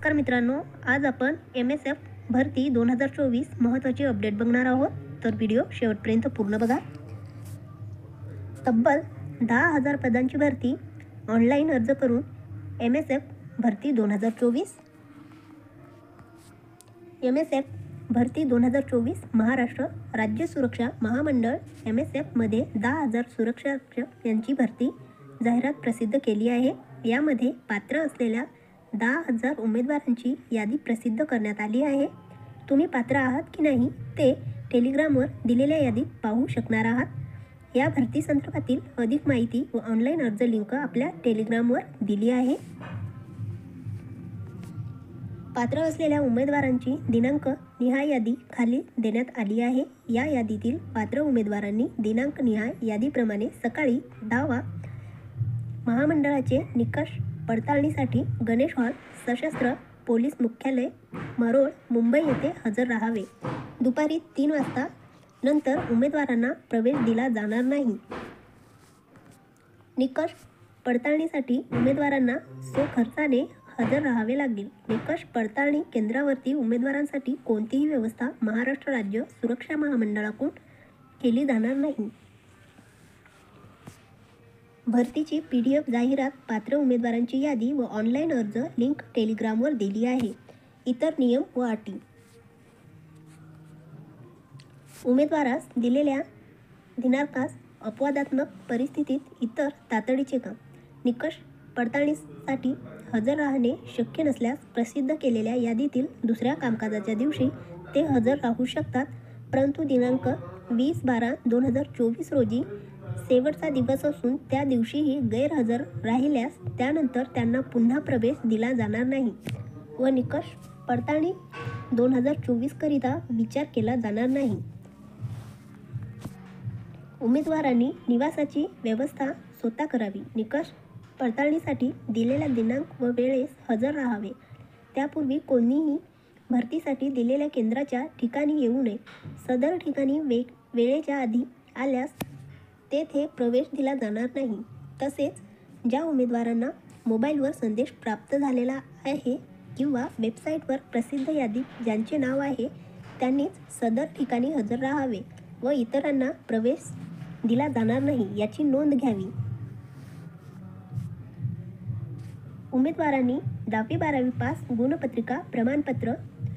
नमस्कार मित्रांनो, आज आपण MSF भरती 2024 महत्त्वाची अपडेट बघणार आहोत, तर व्हिडिओ शेवटपर्यंत पूर्ण बघा। तब्बल 10,000 पदांची भरती, ऑनलाईन अर्ज करून MSF भरती 2024। MSF भरती 2024 महाराष्ट्र राज्य सुरक्षा महामंडळ MSF मध्ये 10,000 सुरक्षारक्षक यांची भरती जाहिरात प्रसिद्ध केली आहे। यामध्ये पात्र असलेल्या 10,000 उमेदवारांची यादी प्रसिद्ध करण्यात आली आहे। तुम्ही पात्र आहात की नाही ते टेलिग्रामवर दिलेल्या यादीत पाहू शकणार आहात। या भरती संदर्भातील अधिक माहिती व ऑनलाईन अर्ज लिंक आपल्या टेलिग्रामवर दिली आहे। पात्र असलेल्या उमेदवारांची दिनांक निहाय यादी खाली देण्यात आली आहे। या यादीतील पात्र उमेदवारांनी दिनांक निहाय यादीप्रमाणे सकाळी 10 महामंडळाचे निकष पडताळणीसाठी गणेश हॉल, सशस्त्र पोलीस मुख्यालय, मरोळ, मुंबई येथे हजर राहावे। दुपारी 3 वाजता नंतर उमेदवारांना प्रवेश दिला जाणार नाही। निकष पडताळणीसाठी उमेदवारांना स्वखर्चाने हजर राहावे लागेल। निकष पडताळणी केंद्रावरती उमेदवारांसाठी कोणतीही व्यवस्था महाराष्ट्र राज्य सुरक्षा महामंडळाकडून केली जाणार नाही। भरतीची PDF जाहिरात, पात्र उमेदवारांची यादी व ऑनलाईन अर्ज लिंक टेलिग्रामवर दिली आहे। इतर नियम व अटी। उमेदवारास दिलेल्या दिनांकास अपवादात्मक परिस्थितीत इतर तातडीचे काम, निकष पडताळणीसाठी हजर राहणे शक्य नसल्यास प्रसिद्ध केलेल्या यादीतील दुसऱ्या कामकाजाच्या दिवशी ते हजर राहू शकतात, परंतु दिनांक 20/12/2024 रोजी शेवटचा दिवस असून त्या दिवशीही गैरहजर राहिल्यास त्यानंतर त्यांना पुन्हा प्रवेश दिला जाणार नाही व निकष पडताळणी 2024 करिता विचार केला जाणार नाही। उमेदवारांनी निवासाची व्यवस्था स्वतः करावी। निकष पडताळणीसाठी दिलेल्या दिनांक व वेळेस हजर राहावे। त्यापूर्वी कोणीही भरतीसाठी दिलेल्या केंद्राच्या ठिकाणी येऊ नये। सदर ठिकाणी वेळेच्या आधी आल्यास तेथे प्रवेश दिला जाणार नाही। तसेच ज्या उमेदवारांना मोबाईलवर संदेश प्राप्त झालेला आहे किंवा वेबसाईटवर प्रसिद्ध यादीत ज्यांचे नाव आहे त्यांनीच सदर ठिकाणी हजर राहावे व इतरांना प्रवेश दिला जाणार नाही याची नोंद घ्यावी। उमेदवारांनी 10वी-12वी पास, गुणपत्रिका, प्रमाणपत्र,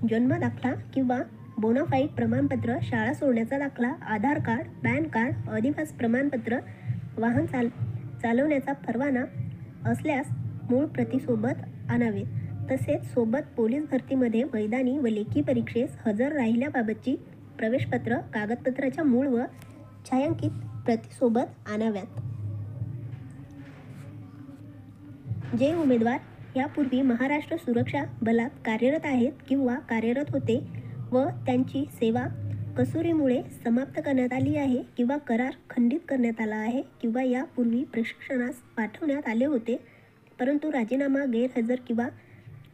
जन्म दाखला किंवा बोनाफाईड प्रमाणपत्र, शाळा सोडण्याचा दाखला, आधार कार्ड, पॅन कार्ड, अधिवास प्रमाणपत्र, वाहन चालवण्याचा परवाना असल्यास मूळ प्रतीसोबत आणावेत। तसेच सोबत पोलीस भरतीमध्ये मैदानी व लेखी परीक्षेस हजर राहिल्याबाबतची प्रवेशपत्र कागदपत्राच्या मूळ व छायांकित प्रतीसोबत आणाव्यात। जे उमेदवार यापूर्वी महाराष्ट्र सुरक्षा बलात कार्यरत आहेत किंवा कार्यरत होते व त्यांची सेवा कसुरीमुळे समाप्त करण्यात आली आहे किंवा करार खंडित करण्यात आला आहे किंवा यापूर्वी प्रशिक्षणास पाठवण्यात आले होते परंतु राजीनामा, गैरहजर किंवा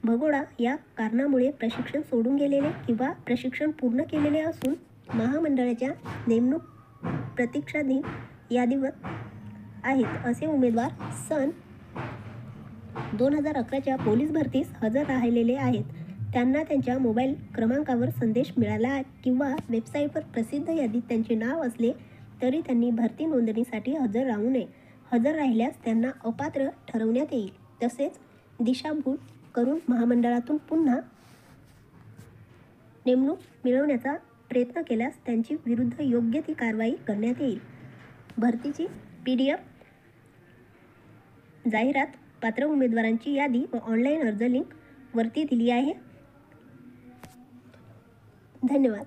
भगोडा या कारणामुळे प्रशिक्षण सोडून गेलेले किंवा प्रशिक्षण पूर्ण केलेले असून महामंडळाच्या नेमणूक प्रतीक्षाधीन यादीवर आहेत असे उमेदवार सन 2011च्या पोलीस भरतीस हजर राहिलेले आहेत, त्यांना त्यांच्या मोबाईल क्रमांकावर संदेश मिळाला किंवा वेबसाईटवर प्रसिद्ध यादीत त्यांचे नाव असले तरी त्यांनी भरती नोंदणीसाठी हजर राहू नये। हजर राहिल्यास त्यांना अपात्र ठरवण्यात येईल। तसेच दिशाभूल करून महामंडळातून पुन्हा नेमणूक मिळवण्याचा प्रयत्न केल्यास त्यांची विरुद्ध योग्य ती कारवाई करण्यात येईल। भरतीची PDF जाहिरात, पात्र उमेदवारांची यादी व ऑनलाईन अर्ज लिंक वरती दिली आहे। धन्यवाद।